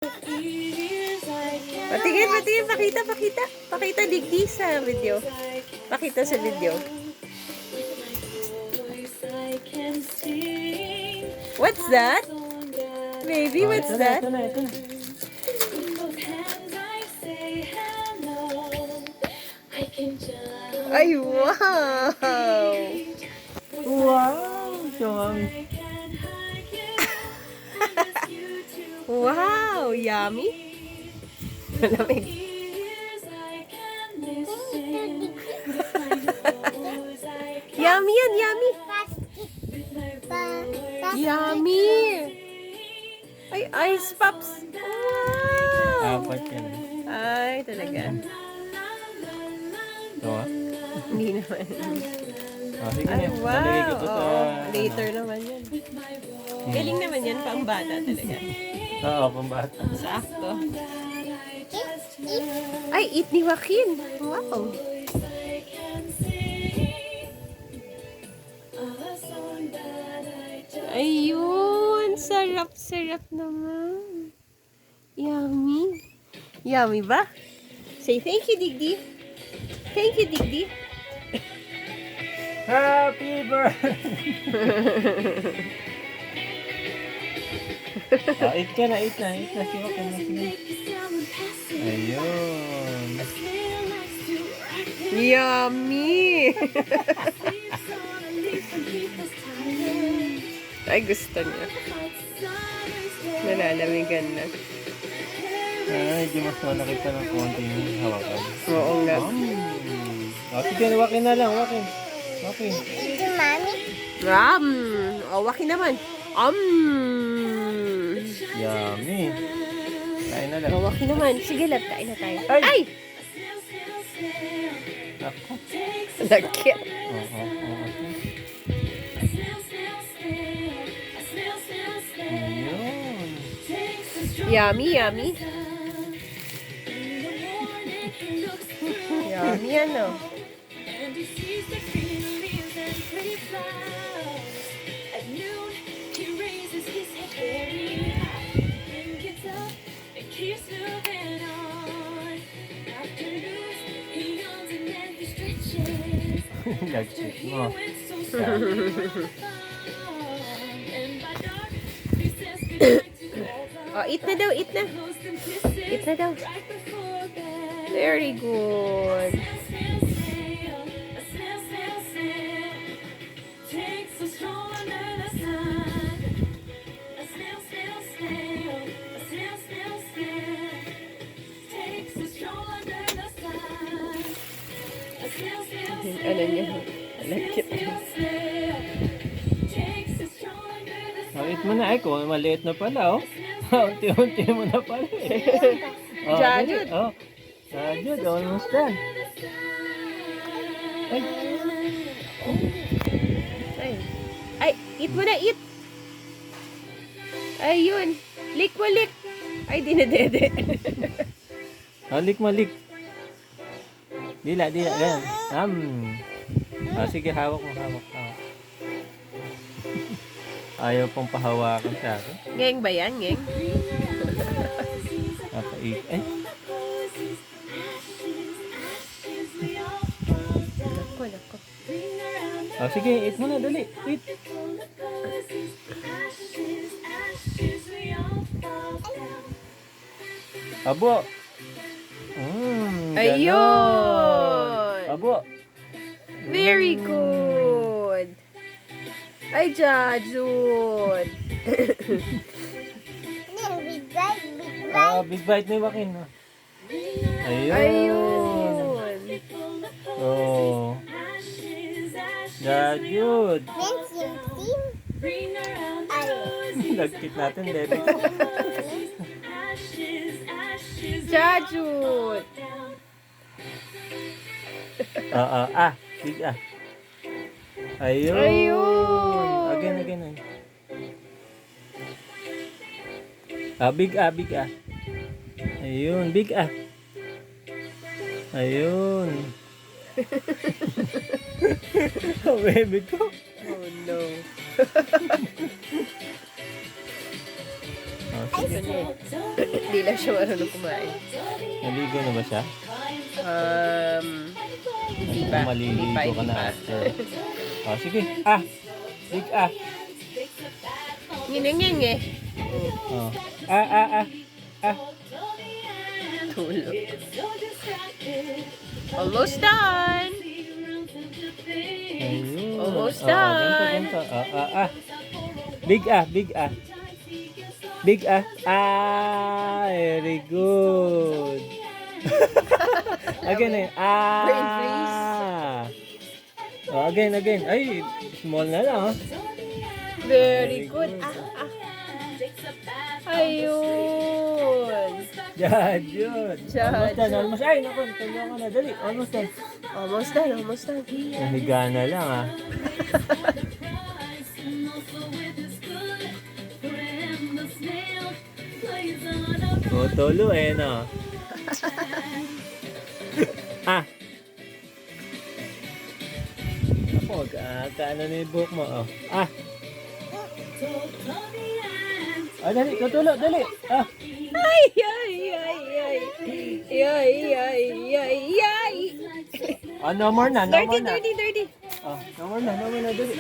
Patingin, patingin, pakita, pakita. Pakita digdi sa video. Pakita sa video. What's that? Baby, what's that? Ito na. Ay, wow! Wow! Chumami. Wow! Yummy! Malamig. Yummy yan, yummy! Yummy! Ay, ice pops! Wow! Apat yan. Ay, talaga. Ito ah. Hindi naman. Sige Ay, na. Lalagay ko wow! to sa... Oo, later naman yan. Galing naman yan, pang bata talaga. Oo, pambata. Sakto. Ay, eat ni Joaquin. Wow. Ayun, sarap-sarap naman. Yummy. Yummy ba? Say thank you, Digdi. Thank you, Digdi. Happy birthday! Eat ka na, eat na. Sige, okay na, sige. Ayun. Yummy! Ay, gusto niya. Nalalamigan na. Ay, di mas malaki pa ng konti yung hawakan. Oo nga. Sige, wakin na lang, wakin. Wakin. Ito, Mami. O, waki naman. Yummy. Kain na lang. O, waki naman. Sige, lab, kain na tayo. Ay! Ay! Ako. Lagkit. Oo. Ayun. Yummy, yummy. Yummy, ano? Lagsit mo. O, eat na daw, eat na. Eat na daw. Very good. Ano niya? Lagkit. Eat mo na. Ay, kung maliit na pala, oh. Unti-unti mo na pala, eh. Jajud. Oh, Jajud, almost done. Ay. Ay. Ay, eat mo na, eat. Ayun. Lick mo, lick. Ay, dinedede. Malik. Dila, ganyan. Sige, hawak mo. Ayaw pong pahawakan sa akin. Ngeng ba yan, ngeng? Napaik. Ay, Nako. sige, eat mo na, dali. Eat. Abo. Ganon. Ayun. Abo. Very good. Ay, Jajud. Big bite. Big bite na yung wakin. Ayun. Ayun. Oh. Jajud. Then, sim. Ay. Lagkit natin, baby. Jajud. Big Ayun. Ayun. Again. Big Ayun, big Ayun. Baby ko. Oh no. sige. Hindi lang siya marunong kumain. Naligo na ba siya? Hindi pa. Maliligo ka Hindi na pa. after. Oh, sige. Ah! Big ah! Nginengeng eh. Oh. Ah! Tulog. Almost done. Ayun. Almost Oh, done. ganito. Big ah! Big ah! Ah! Very good. Again eh. Brain freeze. Oh, again. Ay, small na lang oh. Very good. Ayun. Yan, yun. Yan. Almost. Ay, naku, tulungan na. Dali, almost done. Almost done. Almost done. Nahiga na lang ah. Tulo eh, no? Ah! Ako, kaano na yung buhok mo, oh. Ah! Ah, dali, tutulo, dali! Ah! Ay. Oh, no more na, no more na. Dirty. Oh, no more na, dali.